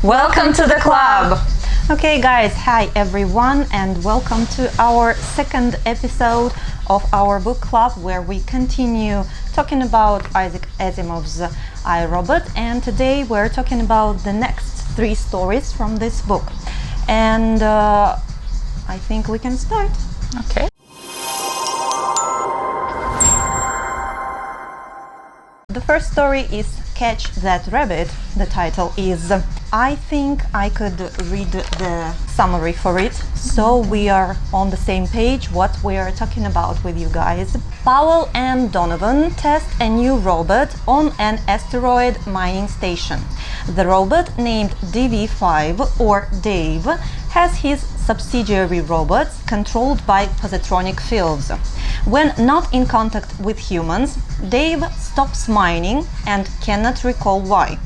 Welcome to the club! Okay guys, hi everyone and welcome to our second episode of our book club where we continue talking about Isaac Asimov's I, Robot, and today we're talking about the next 3 stories from this book. And I think we can start. Okay. The first story is Catch That Rabbit. The title is I think I could read the summary for it, so we are on the same page what we are talking about with you guys. Powell and Donovan test a new robot on an asteroid mining station. The robot, named DV5 or Dave, has his subsidiary robots controlled by positronic fields. When not in contact with humans, Dave stops mining and cannot recall why.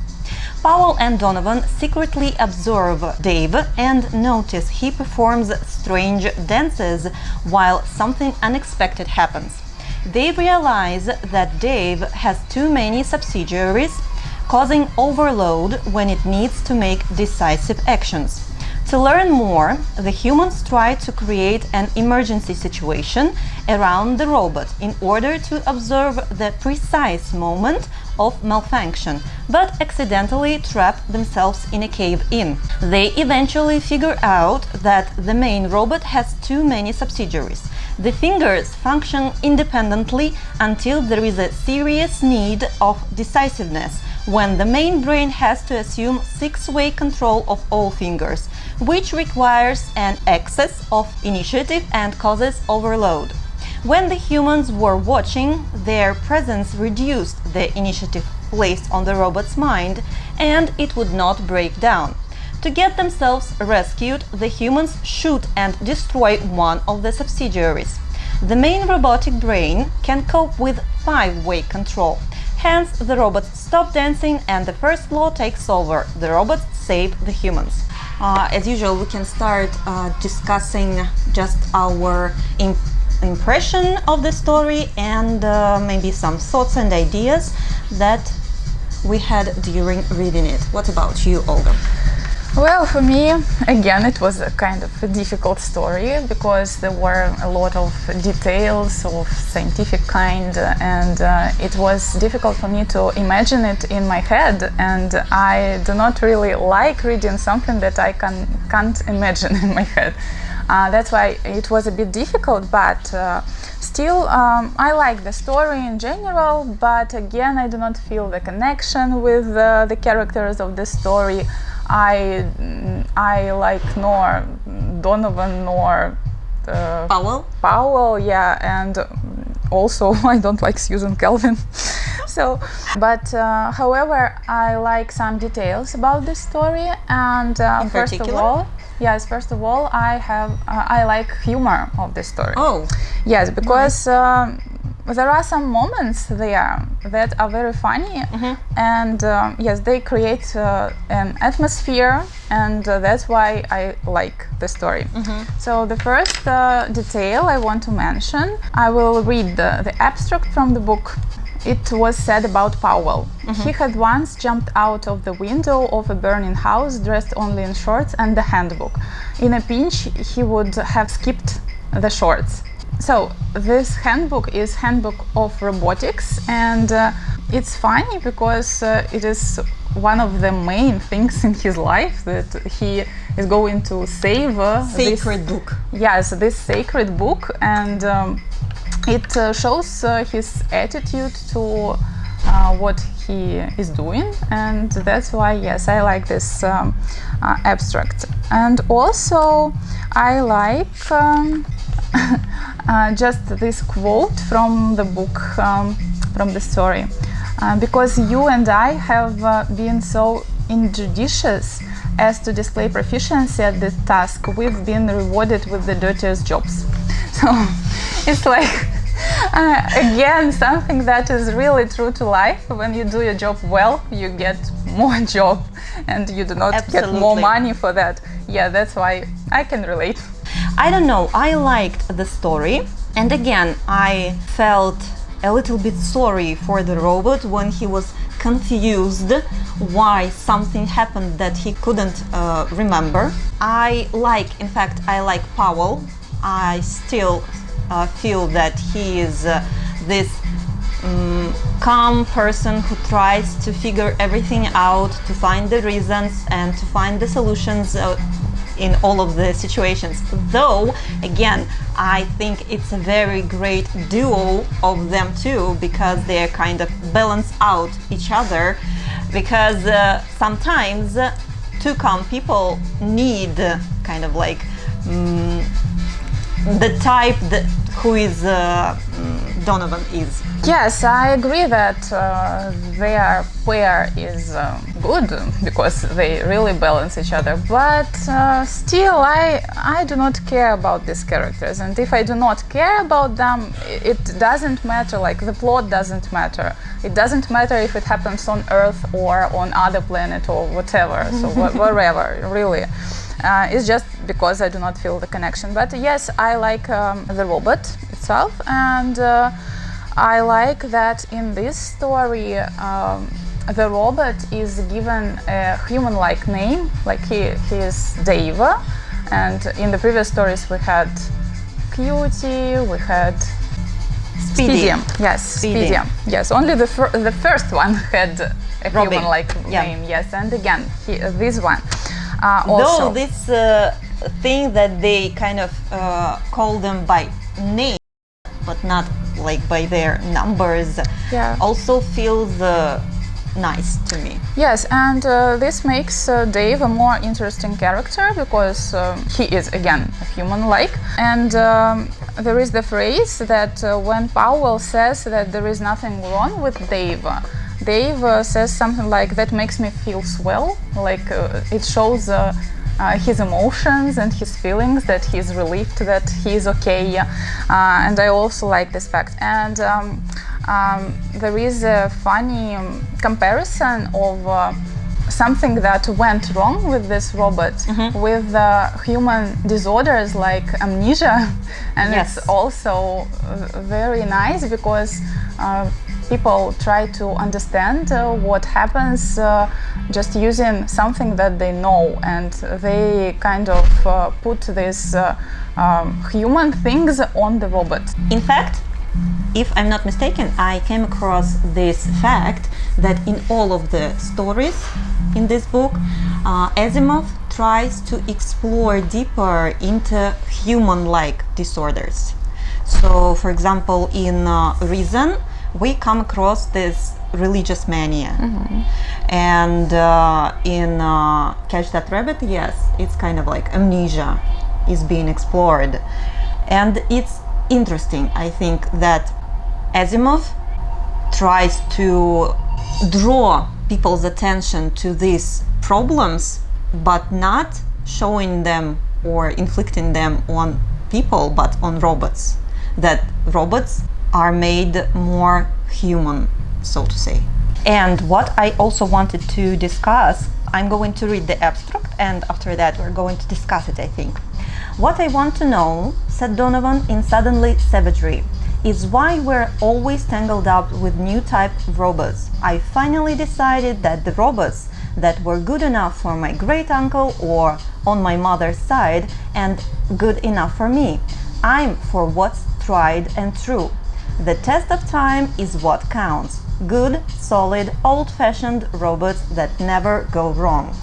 Powell and Donovan secretly observe Dave and notice he performs strange dances while something unexpected happens. They realize that Dave has too many subsidiaries, causing overload when it needs to make decisive actions. To learn more, the humans try to create an emergency situation around the robot in order to observe the precise moment of malfunction, but accidentally trap themselves in a cave-in. They eventually figure out that the main robot has too many subsidiaries. The fingers function independently until there is a serious need of decisiveness, when the main brain has to assume 6-way control of all fingers, which requires an excess of initiative and causes overload. When the humans were watching, their presence reduced the initiative placed on the robot's mind, and it would not break down. To get themselves rescued, the humans shoot and destroy one of the subsidiaries. The main robotic brain can cope with 5-way control. Hence, the robots stop dancing and the first law takes over. The robots save the humans. As usual, we can start discussing just our impression of the story and maybe some thoughts and ideas that we had during reading it. What about you, Olga? Well, for me, again, it was a kind of a difficult story because there were a lot of details of scientific kind, and it was difficult for me to imagine it in my head, and I do not really like reading something that I can't imagine in my head. That's why it was a bit difficult, but still I like the story in general, but again I do not feel the connection with the characters of the story. I like nor Donovan nor Powell, yeah, and also I don't like Susan Calvin. So, but however, I like some details about this story, and first of all, I like humor of the story. Oh, yes, because there are some moments there that are very funny, and yes, they create an atmosphere, and that's why I like the story. So the first detail I want to mention, I will read the abstract from the book. It was said about Powell. He had once jumped out of the window of a burning house dressed only in shorts and the handbook. In a pinch, he would have skipped the shorts. So this handbook is Handbook of Robotics, and it's funny because it is one of the main things in his life that he is going to save sacred book. Yes, this sacred book, and it shows his attitude to what he is doing, and that's why, yes, I like this abstract. And also I like just this quote from the book, from the story, because you and I have been so injudicious as to display proficiency at this task, we've been rewarded with the dirtiest jobs. So it's like again something that is really true to life. When you do your job well, you get more job, and you do not get more money for that. Yeah, that's why I can relate. I don't know, I liked the story, and again I felt a little bit sorry for the robot when he was confused why something happened that he couldn't remember. I like Powell. I still feel that he is this calm person who tries to figure everything out, to find the reasons and to find the solutions in all of the situations. Though, again, I think it's a very great duo of them two, because they kind of balance out each other, because sometimes two calm people need kind of like the type that who is Donovan is. Yes, I agree that their pair is good because they really balance each other. But still, I do not care about these characters, and if I do not care about them, it doesn't matter. Like the plot doesn't matter. It doesn't matter if it happens on Earth or on other planet or whatever. So wherever, really. It's just because I do not feel the connection. But yes, I like the robot itself, and I like that in this story the robot is given a human-like name, like he is Dave, and in the previous stories we had Cutie, we had Speedy. Yes, Speedy. Yes, only the first one had a Robin. Human-like name. Yes, and again this one. Though this thing that they kind of call them by name, but not like by their numbers, also feels nice to me. Yes, and this makes Dave a more interesting character because he is again human-like, and there is the phrase that when Powell says that there is nothing wrong with Dave, Dave says something like, that makes me feel swell, like it shows his emotions and his feelings, that he's relieved, that he's okay, and I also like this fact. And there is a funny comparison of something that went wrong with this robot with human disorders like amnesia, and yes. It's also very nice because people try to understand what happens just using something that they know, and they kind of put these human things on the robot. In fact, if I'm not mistaken, I came across this fact that in all of the stories in this book, Asimov tries to explore deeper into human-like disorders. So, for example, in Reason, we come across this religious mania. And in Catch That Rabbit, yes, it's kind of like amnesia is being explored. And it's interesting, I think, that Asimov tries to draw people's attention to these problems, but not showing them or inflicting them on people, but on robots. That robots are made more human, so to say. And what I also wanted to discuss, I'm going to read the abstract, and after that we're going to discuss it, I think. What I want to know, said Donovan in Suddenly Savagery, is why we're always tangled up with new type of robots. I finally decided that the robots that were good enough for my great uncle or on my mother's side and good enough for me. I'm for what's tried and true. The test of time is what counts. Good, solid, old-fashioned robots that never go wrong.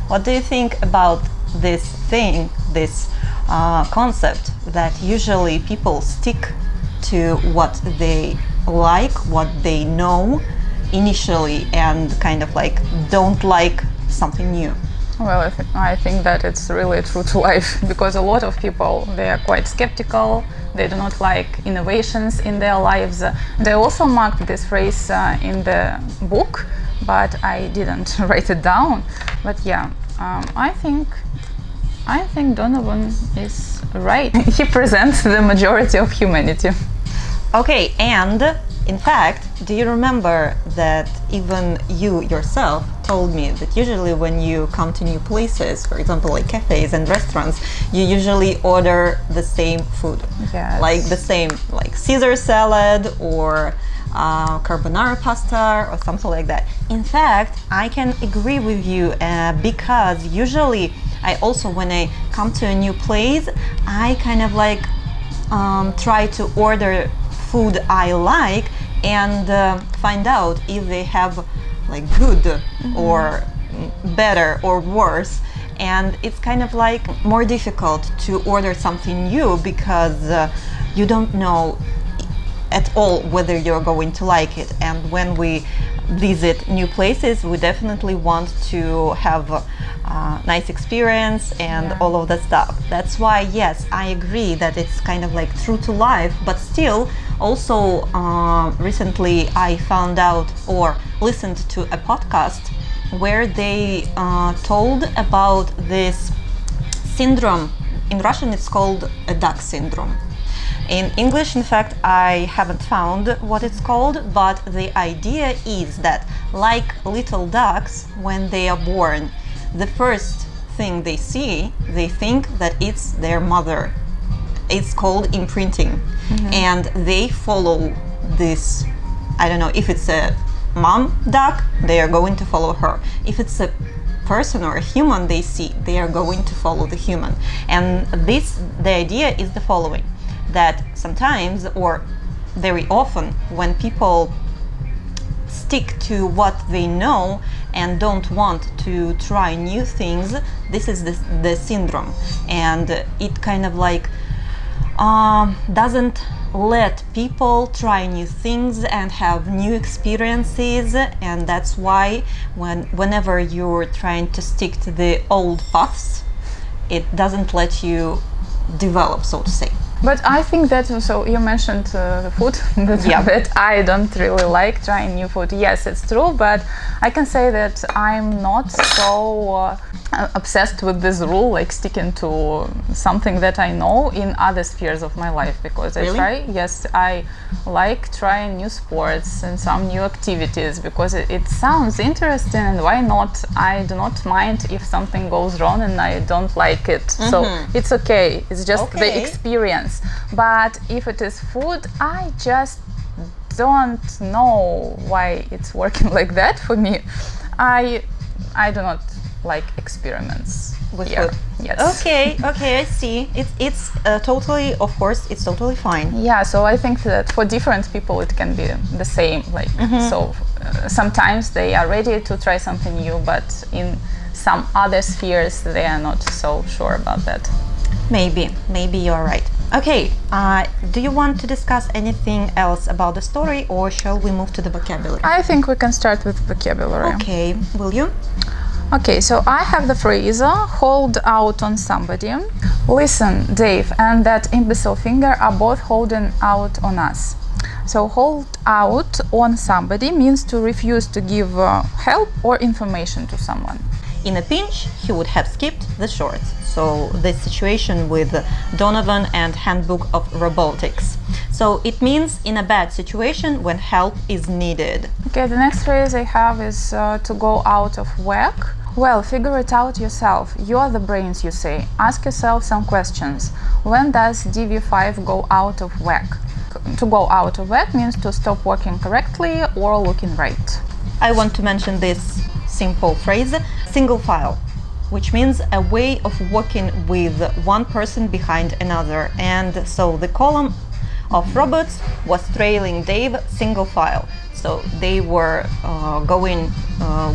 What do you think about this thing, this concept that usually people stick to what they like, what they know initially, and kind of like don't like something new? Well, I think that it's really true to life, because a lot of people, they are quite skeptical, they do not like innovations in their lives. They also marked this phrase in the book, but I didn't write it down. But yeah, I think Donovan is right. He presents the majority of humanity. Okay, and in fact, do you remember that even you yourself told me that usually when you come to new places, for example, like cafes and restaurants, you usually order the same food. Yes. Like the same, like Caesar salad or carbonara pasta or something like that. In fact, I can agree with you because usually I also, when I come to a new place, I kind of like try to order food I like and find out if they have like good or better or worse. And it's kind of like more difficult to order something new because you don't know at all whether you're going to like it. And when we visit new places, we definitely want to have a nice experience and all of that stuff. That's why, yes, I agree that it's kind of like true to life, but still also recently I found out or listened to a podcast where they told about this syndrome. In Russian it's called a duck syndrome. In English, in fact, I haven't found what it's called, but the idea is that, like little ducks, when they are born, the first thing they see, they think that it's their mother. It's called imprinting. And they follow this, I don't know, if it's a mom duck, they are going to follow her. If it's a person or a human they see, they are going to follow the human. And the idea is the following, that sometimes or very often when people stick to what they know and don't want to try new things, this is the syndrome, and it kind of like doesn't let people try new things and have new experiences. And that's why whenever you're trying to stick to the old paths, it doesn't let you develop, so to say. But I think that, so you mentioned the food, that I don't really like trying new food. Yes, it's true, but I can say that I'm not so obsessed with this rule, like sticking to something that I know in other spheres of my life, because I like trying new sports and some new activities because it sounds interesting, and why not? I do not mind if something goes wrong and I don't like it. So it's okay, it's just the experience. But if it is food, I just don't know why it's working like that for me. I do not like experiments with food. Yes. Okay, I see. It's totally, of course, it's totally fine. Yeah, so I think that for different people it can be the same. Like so, sometimes they are ready to try something new, but in some other spheres they are not so sure about that. Maybe you're right. Okay, do you want to discuss anything else about the story, or shall we move to the vocabulary? I think we can start with vocabulary. Okay, will you? Okay, so I have the phrase hold out on somebody. Listen, Dave and that imbecile finger are both holding out on us. So hold out on somebody means to refuse to give help or information to someone. In a pinch, he would have skipped the shorts. So the situation with Donovan and Handbook of Robotics. So it means in a bad situation when help is needed. Okay, the next phrase I have is to go out of whack. Well, figure it out yourself. You are the brains, you say. Ask yourself some questions. When does DV5 go out of whack? To go out of whack means to stop working correctly or looking right. I want to mention this simple phrase, single file, which means a way of working with one person behind another. And so the column of robots was trailing Dave single file. So they were going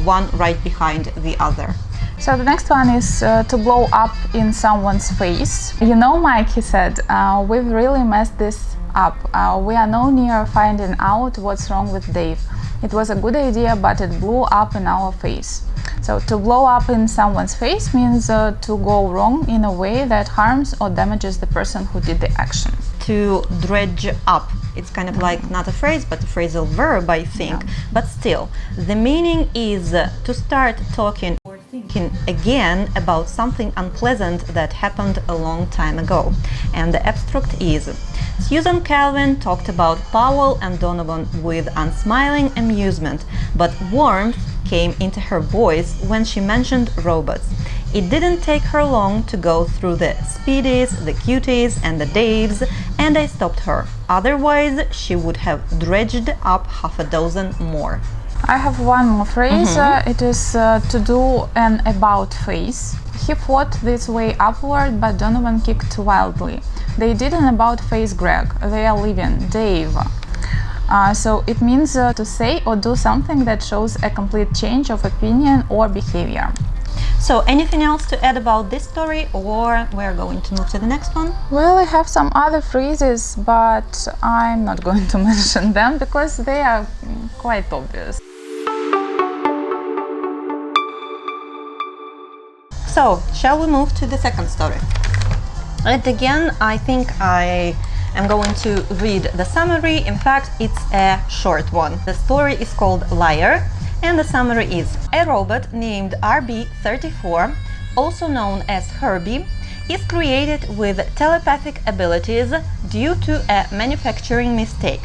one right behind the other. So the next one is to blow up in someone's face. You know, Mike, he said, we've really messed this up. We are no near finding out what's wrong with Dave. It was a good idea, but it blew up in our face. So to blow up in someone's face means to go wrong in a way that harms or damages the person who did the action. To dredge up. It's kind of like not a phrase, but a phrasal verb, I think. But still, the meaning is to start talking or thinking again about something unpleasant that happened a long time ago. And the abstract is: Susan Calvin talked about Powell and Donovan with unsmiling amusement, but warmth came into her voice when she mentioned robots. It didn't take her long to go through the Speedies, the Cuties, and the Daves, and I stopped her. Otherwise, she would have dredged up half a dozen more. I have one more phrase. It is to do an about face. He fought this way upward, but Donovan kicked wildly. They did an about face, Greg. They are leaving. Dave. So it means to say or do something that shows a complete change of opinion or behavior. So anything else to add about this story, or we're going to move to the next one? Well, I have some other phrases, but I'm not going to mention them because they are quite obvious. So, shall we move to the second story? And again, I think I am going to read the summary. In fact, it's a short one. The story is called Liar, and the summary is: a robot named RB34, also known as Herbie, is created with telepathic abilities due to a manufacturing mistake.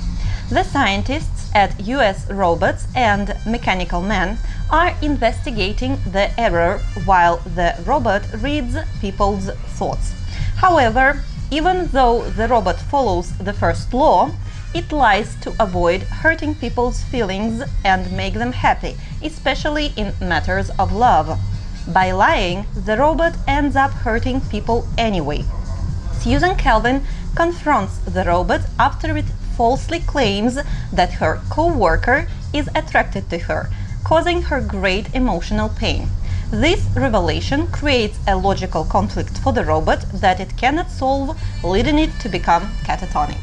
The scientists at US Robots and Mechanical Man are investigating the error while the robot reads people's thoughts. However, even though the robot follows the first law, it lies to avoid hurting people's feelings and make them happy, especially in matters of love. By lying, the robot ends up hurting people anyway. Susan Calvin confronts the robot after it falsely claims that her co-worker is attracted to her, causing her great emotional pain. This revelation creates a logical conflict for the robot that it cannot solve, leading it to become catatonic.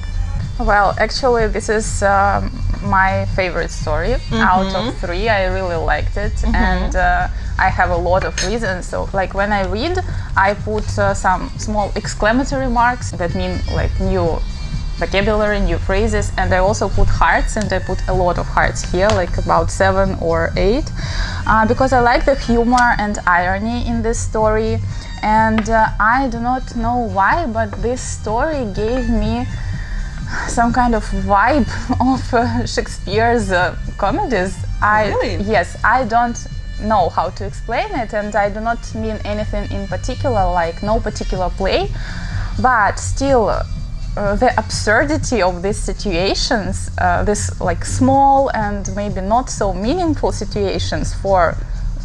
Well, actually, this is my favorite story out of 3. I really liked it, and I have a lot of reasons. So, like when I read, I put some small exclamatory marks that mean like new vocabulary, new phrases, and I also put hearts, and I put a lot of hearts here, like about 7 or 8, because I like the humor and irony in this story, and I do not know why, but this story gave me some kind of vibe of Shakespeare's comedies. Really? Yes, I don't know how to explain it, and I do not mean anything in particular, like no particular play, but still the absurdity of these situations, this like small and maybe not so meaningful situations for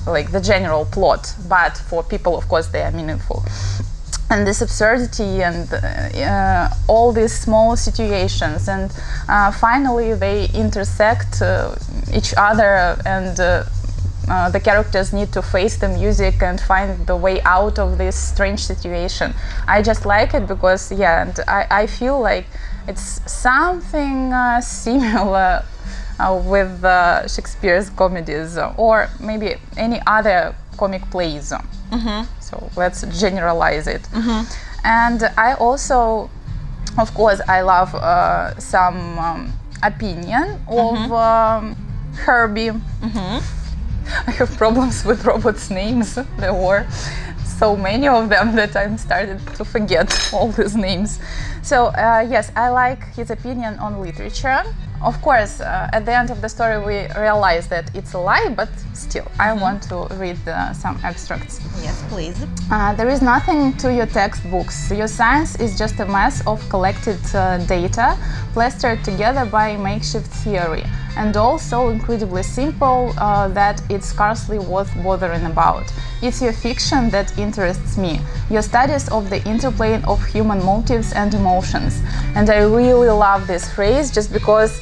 like the general plot, but for people, of course, they are meaningful. And this absurdity and all these small situations, and finally they intersect each other, and the characters need to face the music and find the way out of this strange situation. I just like it because, yeah, and I feel like it's something similar with Shakespeare's comedies, or maybe any other comic plays. So let's generalize it. And I also, of course, I love some opinion of Herbie. I have problems with robots' names. There were so many of them that I started to forget all these names. So yes, I like his opinion on literature. Of course, at the end of the story we realize that it's a lie, but still, I want to read some extracts. Yes, please. There is nothing to your textbooks. Your science is just a mess of collected data plastered together by makeshift theory, and all so incredibly simple that it's scarcely worth bothering about. It's your fiction that interests me, your studies of the interplay of human motives and emotions. And I really love this phrase just because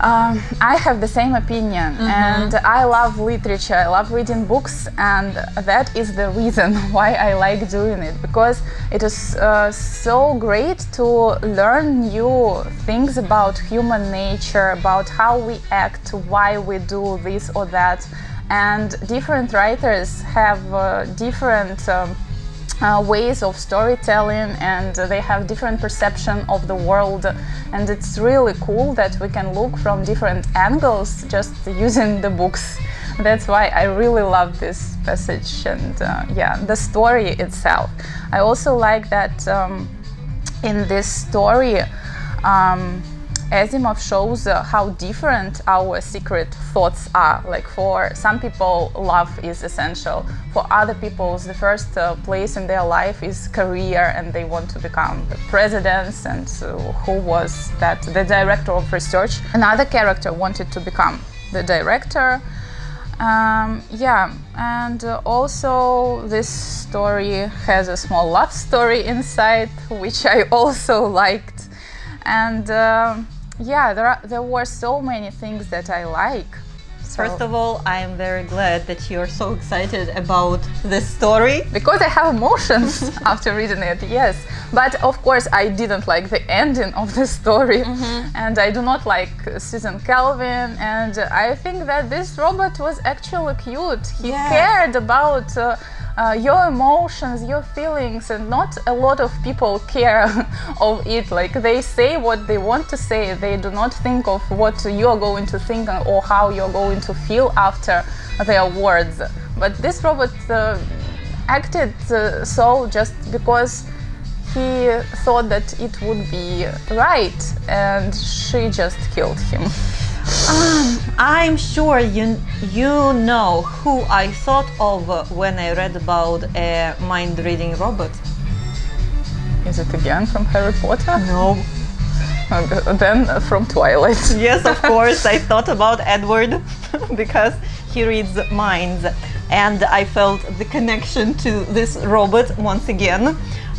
I have the same opinion, and I love literature, I love reading books, and that is the reason why I like doing it, because it is so great to learn new things about human nature, about how we act, why we do this or that, and different writers have different ways of storytelling, and they have different perception of the world, and it's really cool that we can look from different angles just using the books. That's why I really love this passage and the story itself. I also like that in this story Asimov shows how different our secret thoughts are. Like for some people, love is essential. For other people, the first place in their life is career, and they want to become the presidents. And who was that? The director of research. Another character wanted to become the director. And also this story has a small love story inside, which I also liked. And there were so many things that I like. First of all, I am very glad that you're so excited about this story. Because I have emotions after reading it, yes. But of course, I didn't like the ending of the story. And I do not like Susan Calvin. And I think that this robot was actually cute. He cared about your emotions, your feelings, and not a lot of people care of it. Like they say what they want to say, they do not think of what you're going to think or how you're going to feel after their words. But this robot acted so just because he thought that it would be right, and she just killed him. I'm sure you know who I thought of when I read about a mind-reading robot. Is it again from Harry Potter? No. Then from Twilight. Yes, of course. I thought about Edward because he reads minds, and I felt the connection to this robot once again,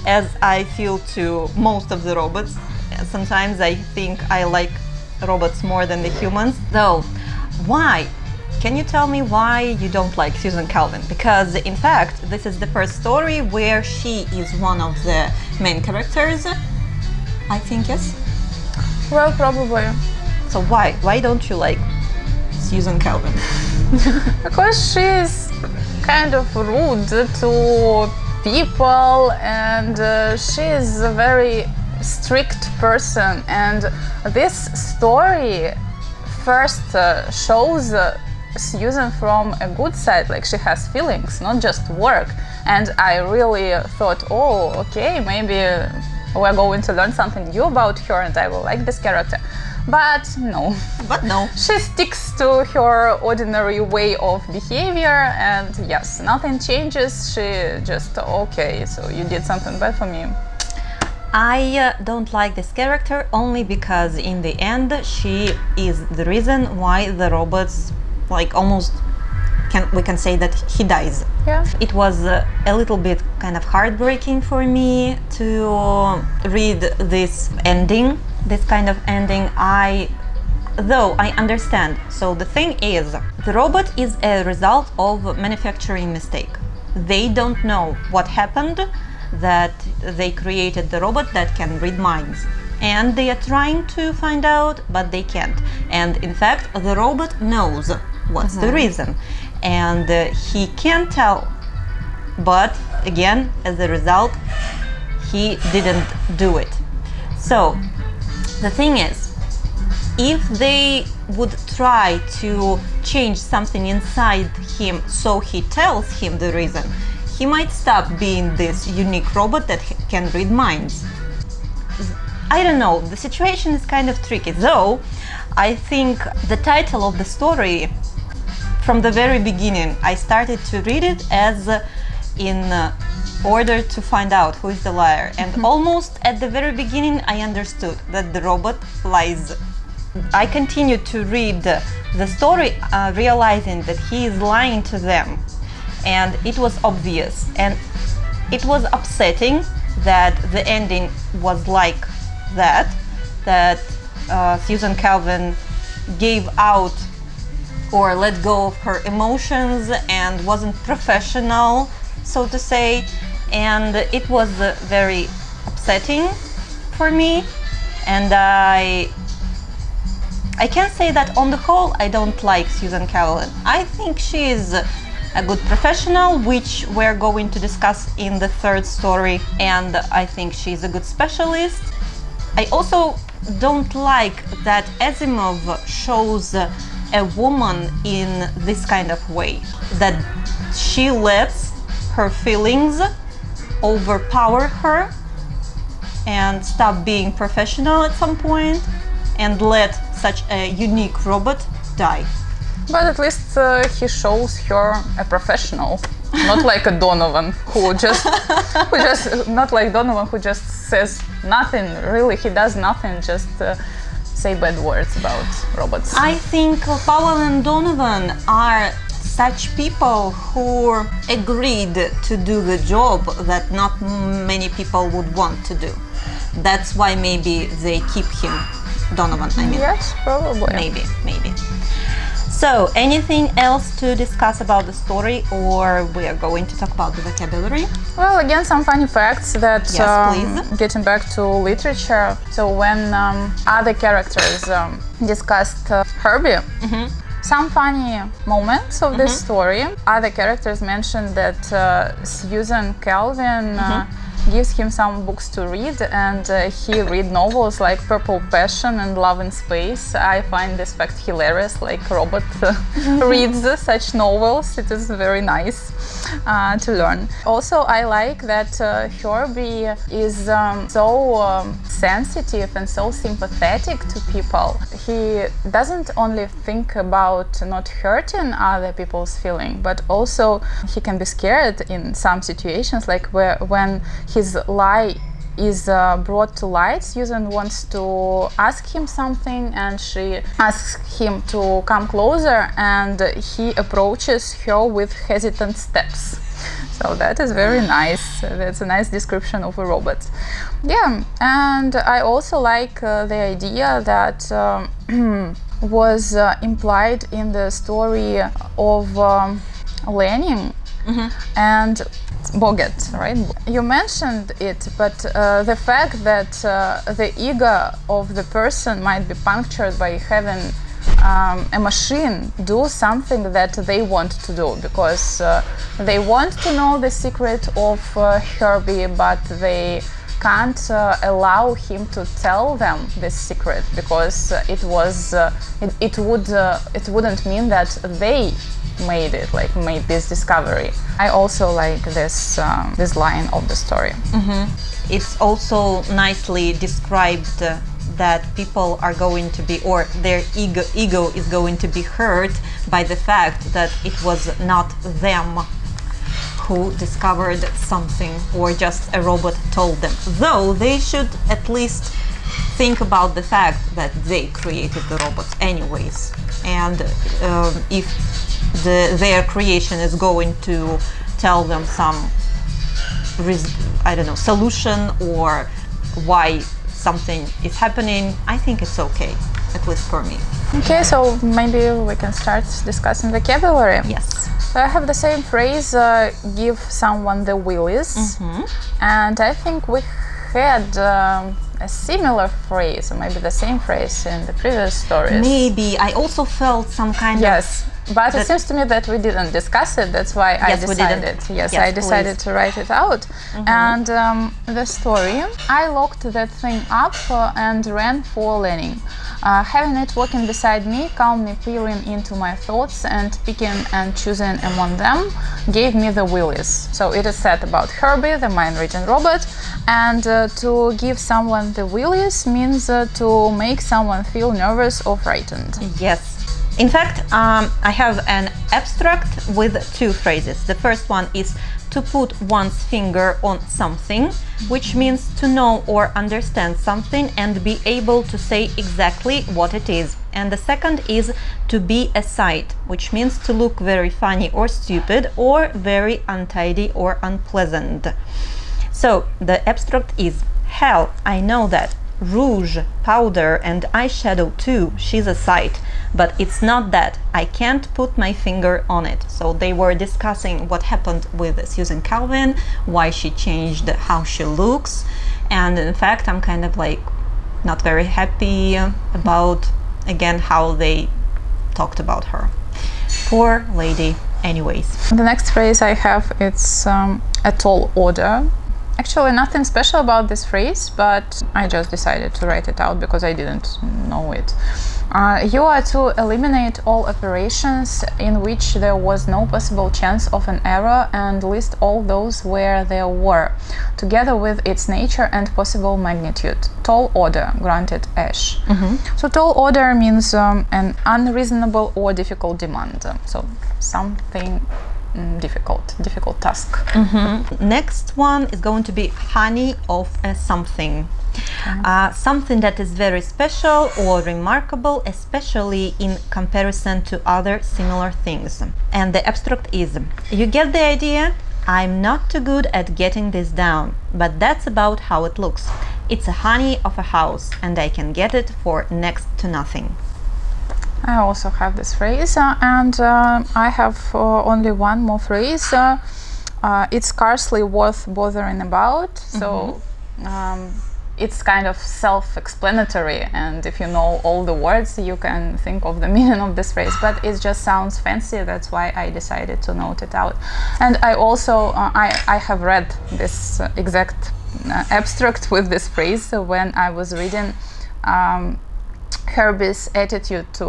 as I feel to most of the robots. Sometimes I think I like robots more than the humans. Though, why? Can you tell me why you don't like Susan Calvin? Because in fact, this is the first story where she is one of the main characters. I think, yes? Well, probably. So why? Why don't you like Susan Calvin? Because she is kind of rude to people, and she is a very strict person, and this story first shows Susan from a good side, like she has feelings, not just work. And I really thought, oh, okay, maybe we're going to learn something new about her and I will like this character. But no. She sticks to her ordinary way of behavior, and yes, nothing changes. She just, okay, so you did something bad for me. I don't like this character only because in the end she is the reason why the robots, like almost we can say that he dies. Yeah. It was a little bit kind of heartbreaking for me to read this ending, this kind of ending. Though I understand. So the thing is, the robot is a result of manufacturing mistake. They don't know what happened, that they created the robot that can read minds, and they are trying to find out, but they can't. And in fact, the robot knows what's the reason, and he can't tell, but again, as a result, he didn't do it. So the thing is, if they would try to change something inside him so he tells him the reason, he might stop being this unique robot that can read minds. I don't know, the situation is kind of tricky, though I think the title of the story, from the very beginning, I started to read it as in order to find out who is the liar. And almost at the very beginning, I understood that the robot lies. I continued to read the story, realizing that he is lying to them. And it was obvious, and it was upsetting that the ending was like that Susan Calvin gave out or let go of her emotions and wasn't professional, so to say, and it was very upsetting for me. And I can say that on the whole I don't like Susan Calvin. I think she is a good professional, which we're going to discuss in the third story, and I think she's a good specialist. I also don't like that Asimov shows a woman in this kind of way, that she lets her feelings overpower her and stop being professional at some point and let such a unique robot die. But at least he shows her a professional, not like a Donovan who just not like Donovan who just says nothing. Really, he does nothing. Just say bad words about robots. I think Powell and Donovan are such people who agreed to do the job that not many people would want to do. That's why maybe they keep him, Donovan, I mean. Yes, probably. Maybe. So, anything else to discuss about the story, or we are going to talk about the vocabulary? Well, again, some funny facts that, Yes, please. Getting back to literature, so when other characters discussed Herbie, some funny moments of this story, other characters mentioned that Susan Calvin gives him some books to read, and he read novels like Purple Passion and Love in Space. I find this fact hilarious, like robot reads such novels. It is very nice to learn. Also, I like that Herbie is so sensitive and so sympathetic to people. He doesn't only think about not hurting other people's feelings, but also he can be scared in some situations, like when his lie is brought to light. Susan wants to ask him something and she asks him to come closer, and he approaches her with hesitant steps. So that is very nice. That's a nice description of a robot. Yeah, and I also like the idea that was implied in the story of Lenin and Boget, right? You mentioned it, but the fact that the ego of the person might be punctured by having a machine do something that they want to do, because they want to know the secret of Herbie, but they can't allow him to tell them this secret, because it wouldn't mean that they made this discovery. I also like this line of the story. It's also nicely described that people are going to be, or their ego is going to be hurt by the fact that it was not them who discovered something, or just a robot told them. Though they should at least think about the fact that they created the robot anyways, and if their creation is going to tell them some solution or why something is happening, I think it's okay, at least for me. Okay, so maybe we can start discussing vocabulary. Yes. So I have the same phrase, give someone the willies, and I think we had a similar phrase, or maybe the same phrase in the previous stories. Maybe. I also felt some kind of... Yes, but it seems to me that we didn't discuss it. That's why I decided. Yes, I decided to write it out. And the story, I locked that thing up and ran for Lenin. Having it walking beside me, calmly peering into my thoughts and picking and choosing among them, gave me the willies. So it is said about Herbie, the mind-reading robot, and to give someone the willies means to make someone feel nervous or frightened. Yes. In fact, I have an abstract with two phrases. The first one is to put one's finger on something, which means to know or understand something and be able to say exactly what it is. And the second is to be a sight, which means to look very funny or stupid, or very untidy or unpleasant. So the abstract is: hell, I know that. Rouge, powder and eyeshadow too, she's a sight. But it's not that. I can't put my finger on it. So they were discussing what happened with Susan Calvin, why she changed how she looks. And in fact, I'm kind of like not very happy about, again, how they talked about her. Poor lady. Anyways. The next phrase I have, it's a tall order. Actually, nothing special about this phrase, but I just decided to write it out because I didn't know it. You are to eliminate all operations in which there was no possible chance of an error and list all those where there were, together with its nature and possible magnitude. Tall order, granted Ash. So tall order means an unreasonable or difficult demand. So something difficult task. Next one is going to be honey of a something. Something that is very special or remarkable, especially in comparison to other similar things. And the abstract is, you get the idea? I'm not too good at getting this down, but that's about how it looks. It's a honey of a house, and I can get it for next to nothing. I also have this phrase, and I have only one more phrase. It's scarcely worth bothering about. So it's kind of self-explanatory, and if you know all the words, you can think of the meaning of this phrase. But it just sounds fancy. That's why I decided to note it out. And I also I have read this exact abstract with this phrase when I was reading Herbie's attitude to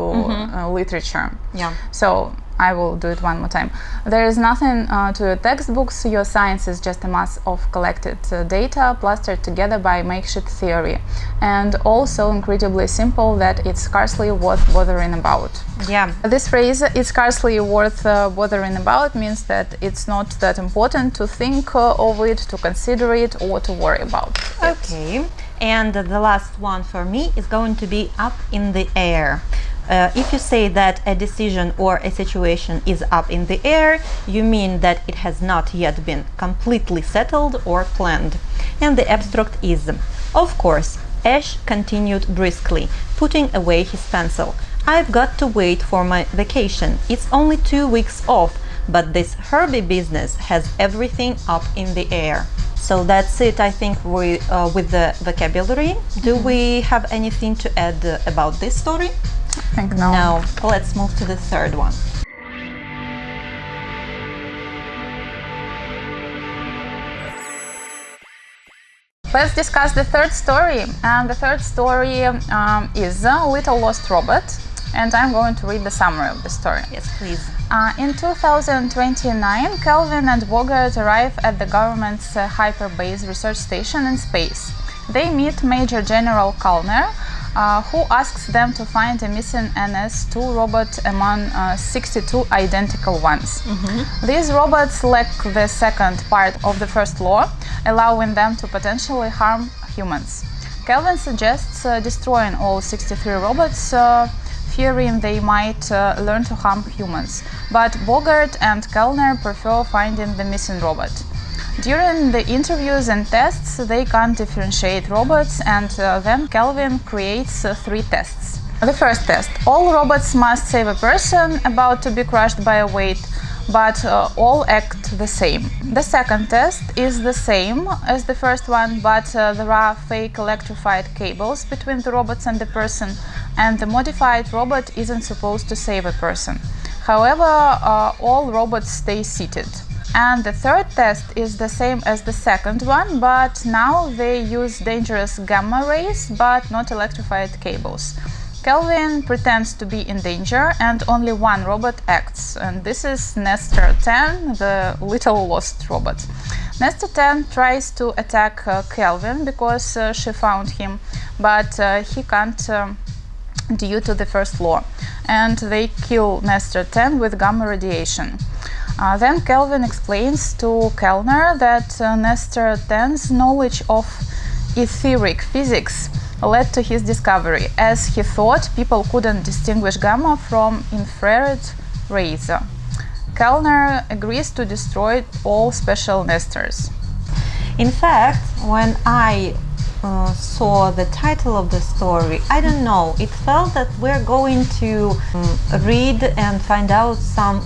literature. Yeah. So I will do it one more time. There is nothing to your textbooks. Your science is just a mass of collected data plastered together by makeshift theory, and also incredibly simple that it's scarcely worth bothering about. Yeah. This phrase, it's scarcely worth bothering about, means that it's not that important to think of it, to consider it, or to worry about it. Okay. And the last one for me is going to be up in the air. If you say that a decision or a situation is up in the air, you mean that it has not yet been completely settled or planned. And the abstract is, of course, Ash continued briskly, putting away his pencil. I've got to wait for my vacation. It's only 2 weeks off, but this Herbie business has everything up in the air. So that's it, I think, with the vocabulary. Do we have anything to add about this story? I think no. No. Let's move to the third one. Let's discuss the third story. And the third story is Little Lost Robot. And I'm going to read the summary of the story. Yes, please. In 2029, Kelvin and Bogart arrive at the government's hyperbase research station in space. They meet Major General Kalner, who asks them to find a missing NS-2 robot among 62 identical ones. These robots lack the second part of the first law, allowing them to potentially harm humans. Kelvin suggests destroying all 63 robots, fearing they might learn to harm humans. But Bogart and Kellner prefer finding the missing robot. During the interviews and tests, they can't differentiate robots, and then Kelvin creates 3 tests. The first test: all robots must save a person about to be crushed by a weight, but all act the same. The second test is the same as the first one, but there are fake electrified cables between the robots and the person, and the modified robot isn't supposed to save a person. However, all robots stay seated. And the third test is the same as the second one, but now they use dangerous gamma rays, but not electrified cables. Kelvin pretends to be in danger, and only one robot acts, and this is Nestor 10, the little lost robot. Nestor 10 tries to attack Kelvin because she found him, but he can't due to the first law, and they kill Nestor 10 with gamma radiation. Then Kelvin explains to Kellner that Nestor 10's knowledge of etheric physics led to his discovery, as he thought people couldn't distinguish gamma from infrared rays. Kellner agrees to destroy all special Nestors. In fact, when I saw the title of the story, I don't know, it felt that we're going to read and find out some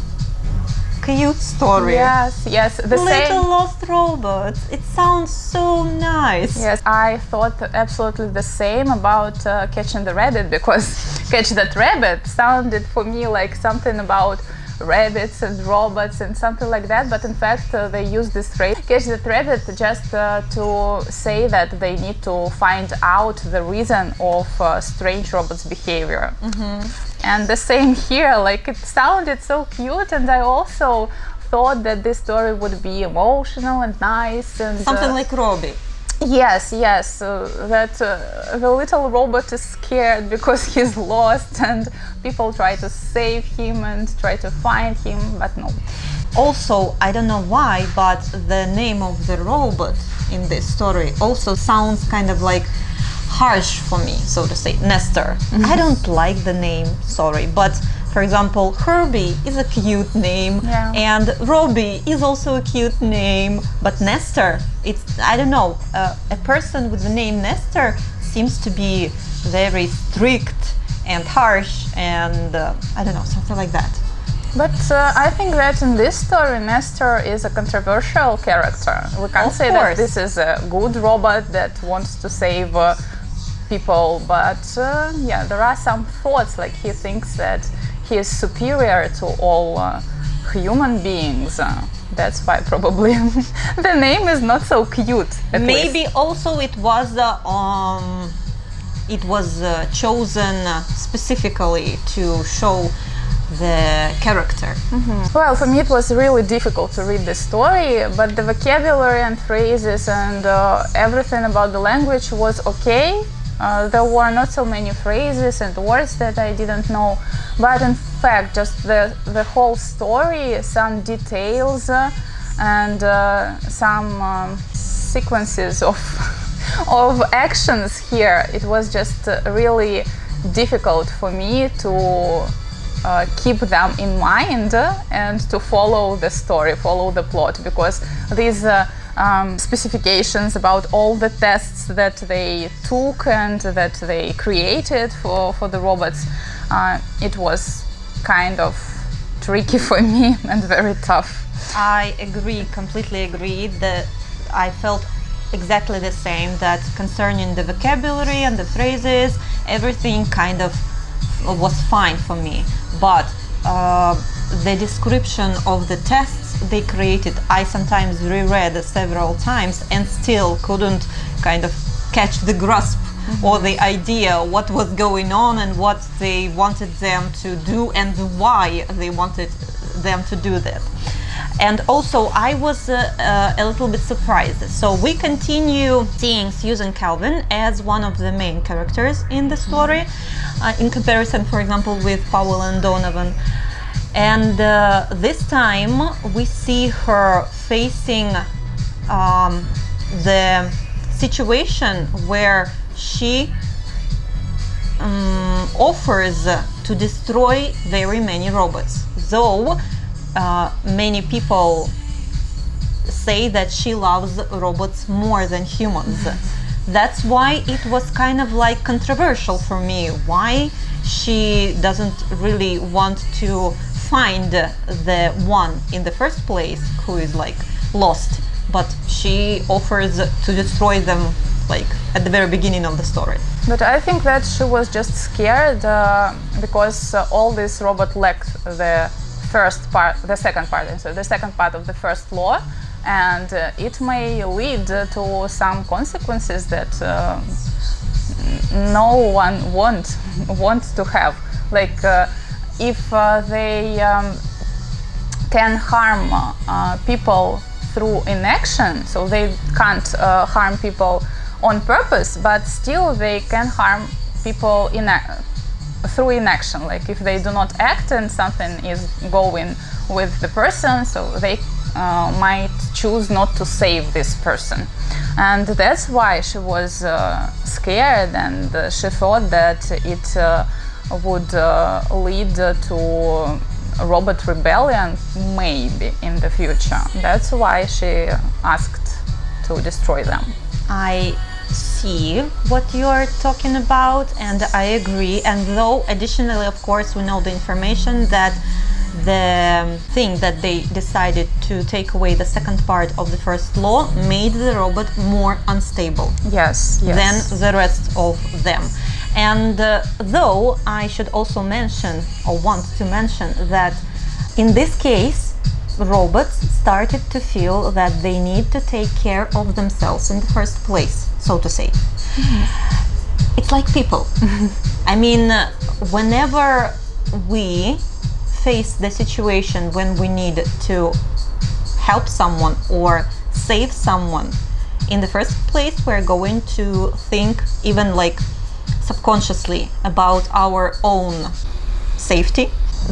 cute story. Yes, the Little same. Lost Robots. It sounds so nice. Yes, I thought absolutely the same about Catching the Rabbit, because Catch That Rabbit sounded for me like something about rabbits and robots and something like that, but in fact they use this phrase. Catch That Rabbit just to say that they need to find out the reason of strange robots' behavior. And the same here, like it sounded so cute, and I also thought that this story would be emotional and nice and something like Robbie. Yes, that the little robot is scared because he's lost and people try to save him and try to find him, but no. Also, I don't know why, but the name of the robot in this story also sounds kind of like harsh for me, so to say, Nestor. I don't like the name, sorry, but for example, Herbie is a cute name, and Robbie is also a cute name, but Nestor, it's, I don't know, a person with the name Nestor seems to be very strict and harsh and I don't know, something like that. But I think that in this story, Nestor is a controversial character. We can't say that this is a good robot that wants to save people, but yeah, there are some thoughts, like he thinks that he is superior to all human beings. That's why probably the name is not so cute. Maybe also it was chosen specifically to show the character. Well, for me it was really difficult to read the story, but the vocabulary and phrases and everything about the language was okay. There were not so many phrases and words that I didn't know, but in fact just the whole story, some details and some sequences of actions here, it was just really difficult for me to keep them in mind and to follow the story, follow the plot, because these specifications about all the tests that they took and that they created for the robots, it was kind of tricky for me and very tough. I agree, completely agree, that I felt exactly the same, that concerning the vocabulary and the phrases, everything kind of was fine for me, but the description of the tests they created, I sometimes reread several times and still couldn't kind of catch the grasp or the idea what was going on and what they wanted them to do and why they wanted them to do that. And also I was a little bit surprised. So we continue seeing Susan Calvin as one of the main characters in the story, in comparison, for example, with Powell and Donovan. And this time we see her facing the situation where she offers to destroy very many robots, though many people say that she loves robots more than humans. That's why it was kind of like controversial for me, why she doesn't really want to find the one in the first place who is like lost, but she offers to destroy them like at the very beginning of the story. But I think that she was just scared because all this robot lacked the second part of the first law, and it may lead to some consequences that no one wants to have. Like if they can harm people through inaction, so they can't harm people on purpose, but still they can harm people through inaction. Like if they do not act and something is going with the person, so they might choose not to save this person. And that's why she was scared, and she thought that it would lead to robot rebellion maybe in the future. That's why she asked to destroy them. I see what you are talking about, and I agree. And though additionally, of course, we know the information that the thing that they decided to take away the second part of the first law made the robot more unstable than the rest of them. And though I should also mention, or want to mention, that in this case robots started to feel that they need to take care of themselves in the first place, so to say. It's like people. I mean, whenever we face the situation when we need to help someone or save someone, in the first place we're going to think, even like subconsciously, about our own safety,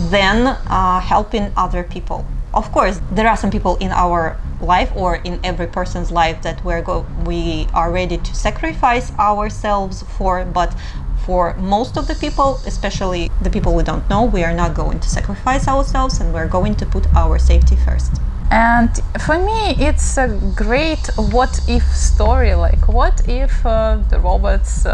then helping other people. Of course, there are some people in our life or in every person's life that we are ready to sacrifice ourselves for, but for most of the people, especially the people we don't know, we are not going to sacrifice ourselves and we're going to put our safety first. And for me, it's a great what if story. Like, what if the robots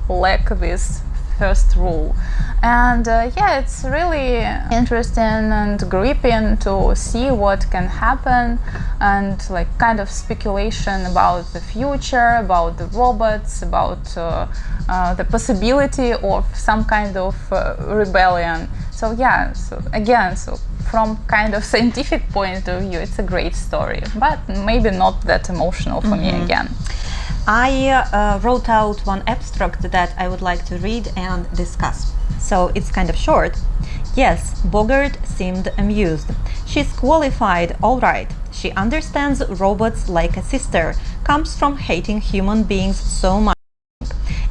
lack this first rule? And yeah, it's really interesting and gripping to see what can happen, and like kind of speculation about the future, about the robots, about the possibility of some kind of rebellion. So yeah, so again, so from kind of scientific point of view, it's a great story, but maybe not that emotional for me again. I wrote out one abstract that I would like to read and discuss. So it's kind of short. Yes, Bogart seemed amused. She's qualified, all right. She understands robots like a sister, comes from hating human beings so much.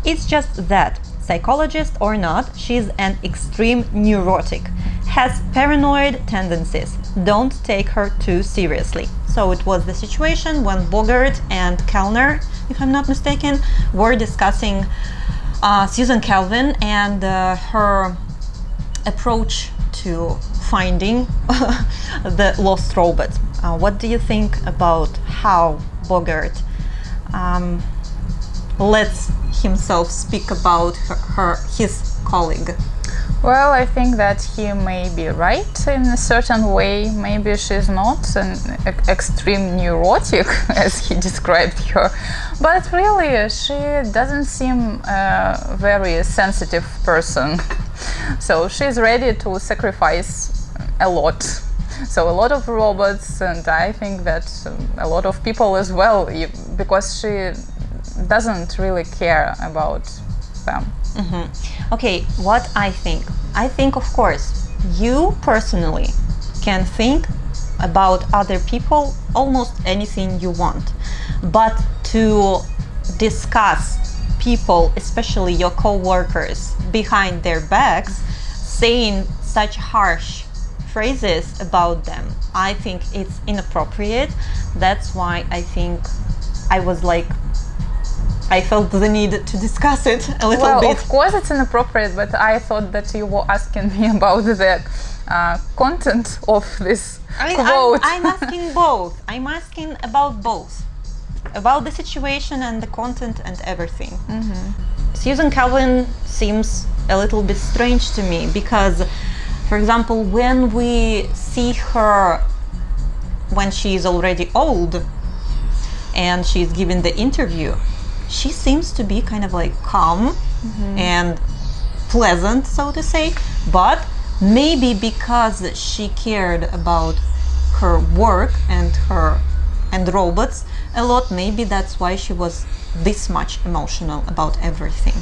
It's just that, psychologist or not, she's an extreme neurotic, has paranoid tendencies. Don't take her too seriously. So it was the situation when Bogart and Kellner, if I'm not mistaken, were discussing Susan Calvin and her approach to finding the lost robot. What do you think about how Bogart lets himself speak about his colleague? Well, I think that he may be right in a certain way. Maybe she's not an extreme neurotic, as he described her. But really, she doesn't seem a very sensitive person. So she's ready to sacrifice a lot. So a lot of robots, and I think that a lot of people as well, because she doesn't really care about them. Okay, what I think? I think, of course, you personally can think about other people almost anything you want. But to discuss people, especially your co-workers, behind their backs, saying such harsh phrases about them, I think it's inappropriate. That's why I think I felt the need to discuss it a little bit. Of course it's inappropriate, but I thought that you were asking me about the content of this quote. I'm asking both. I'm asking about both. About the situation and the content and everything. Susan Calvin seems a little bit strange to me because, for example, when we see her when she is already old and she's giving the interview, she seems to be kind of like calm and pleasant, so to say, but maybe because she cared about her work and robots a lot, maybe that's why she was this much emotional about everything.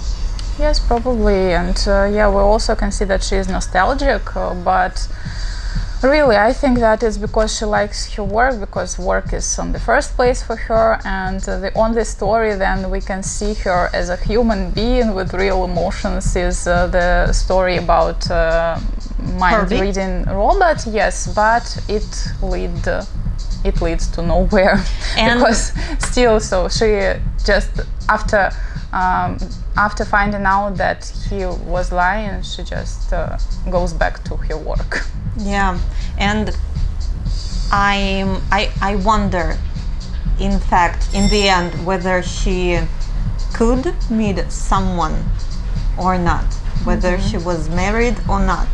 Yes, probably, and yeah, we also can see that she is nostalgic, but really, I think that is because she likes her work, because work is on the first place for her, and the only story then we can see her as a human being with real emotions is the story about mind-reading robot. Yes, but it leads to nowhere. And because still, so she just after finding out that he was lying, she just goes back to her work. Yeah, and I wonder, in fact, in the end, whether she could meet someone or not, whether she was married or not.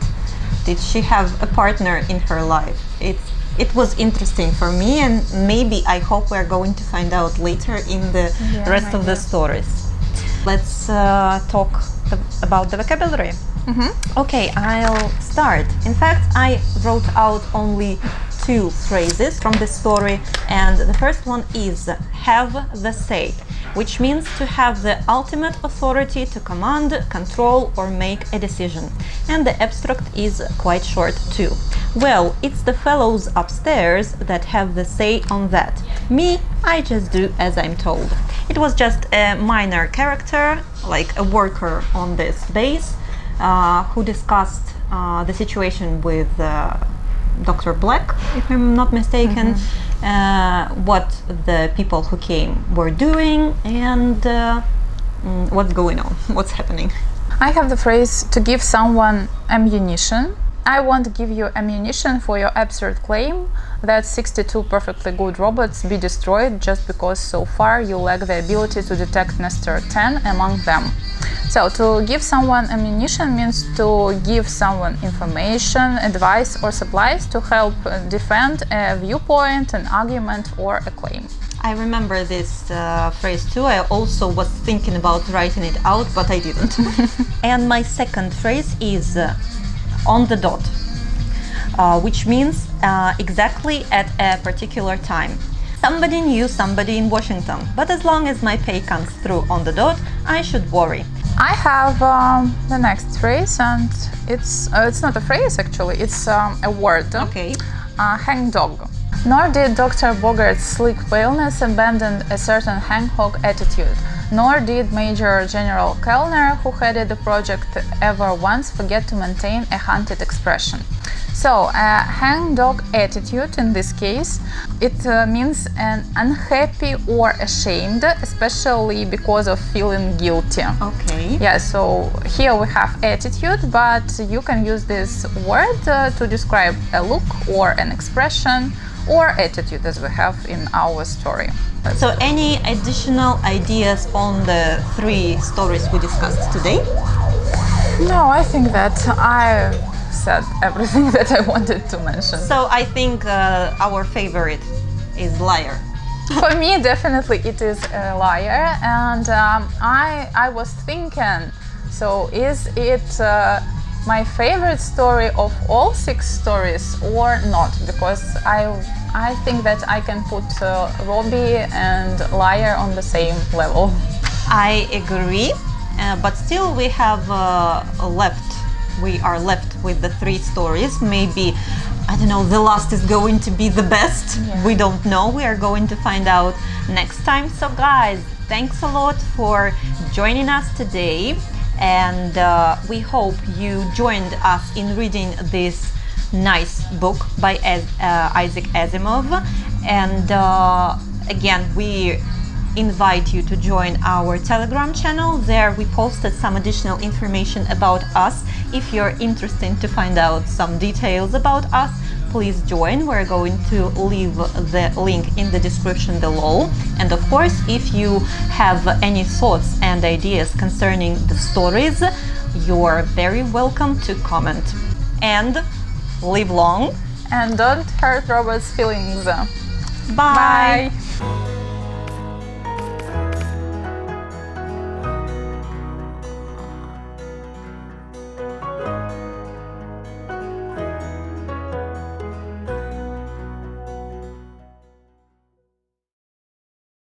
Did she have a partner in her life? It was interesting for me, and maybe I hope we're going to find out later in the rest of the stories. Let's talk about the vocabulary. Okay, I'll start. In fact, I wrote out only two phrases from this story, and the first one is have the say, which means to have the ultimate authority to command, control, or make a decision. And the abstract is quite short too. Well, it's the fellows upstairs that have the say on that. Me, I just do as I'm told. It was just a minor character, like a worker on this base, who discussed the situation with Dr. Black, if I'm not mistaken, what the people who came were doing, and what's going on, what's happening. I have the phrase to give someone ammunition. I won't give you ammunition for your absurd claim that 62 perfectly good robots be destroyed just because so far you lack the ability to detect Nestor 10 among them. So, to give someone ammunition means to give someone information, advice, or supplies to help defend a viewpoint, an argument, or a claim. I remember this phrase too. I also was thinking about writing it out, but I didn't. And my second phrase is on the dot, which means exactly at a particular time. Somebody knew somebody in Washington, but as long as my pay comes through on the dot, I should worry. I have the next phrase, and it's not a phrase actually, it's a word. Okay. Hang dog. Nor did Dr. Bogart's sleek paleness abandon a certain hang-hog attitude, nor did Major General Kellner, who headed the project, ever once forget to maintain a hunted expression. So, a hang-dog attitude in this case, it means an unhappy or ashamed, especially because of feeling guilty. Okay. Yeah, so here we have attitude, but you can use this word to describe a look or an expression or attitude as we have in our story. So any additional ideas on the three stories we discussed today? No, I think that I said everything that I wanted to mention. So I think our favorite is liar. For me, definitely it is a liar, and I was thinking, so is it my favorite story of all 6 stories or not? Because I think that I can put Robbie and liar on the same level. I agree, but still we have we are left with the 3 stories. Maybe, I don't know, the last is going to be the best. Yeah. We don't know. We are going to find out next time. So guys, thanks a lot for joining us today, and we hope you joined us in reading this nice book by Isaac Asimov. And again, we invite you to join our Telegram channel. There we posted some additional information about us. If you're interested to find out some details about us, please join. We're going to leave the link in the description below. And of course, if you have any thoughts and ideas concerning the stories, you're very welcome to comment. And live long and don't hurt robots' feelings. Bye. Bye.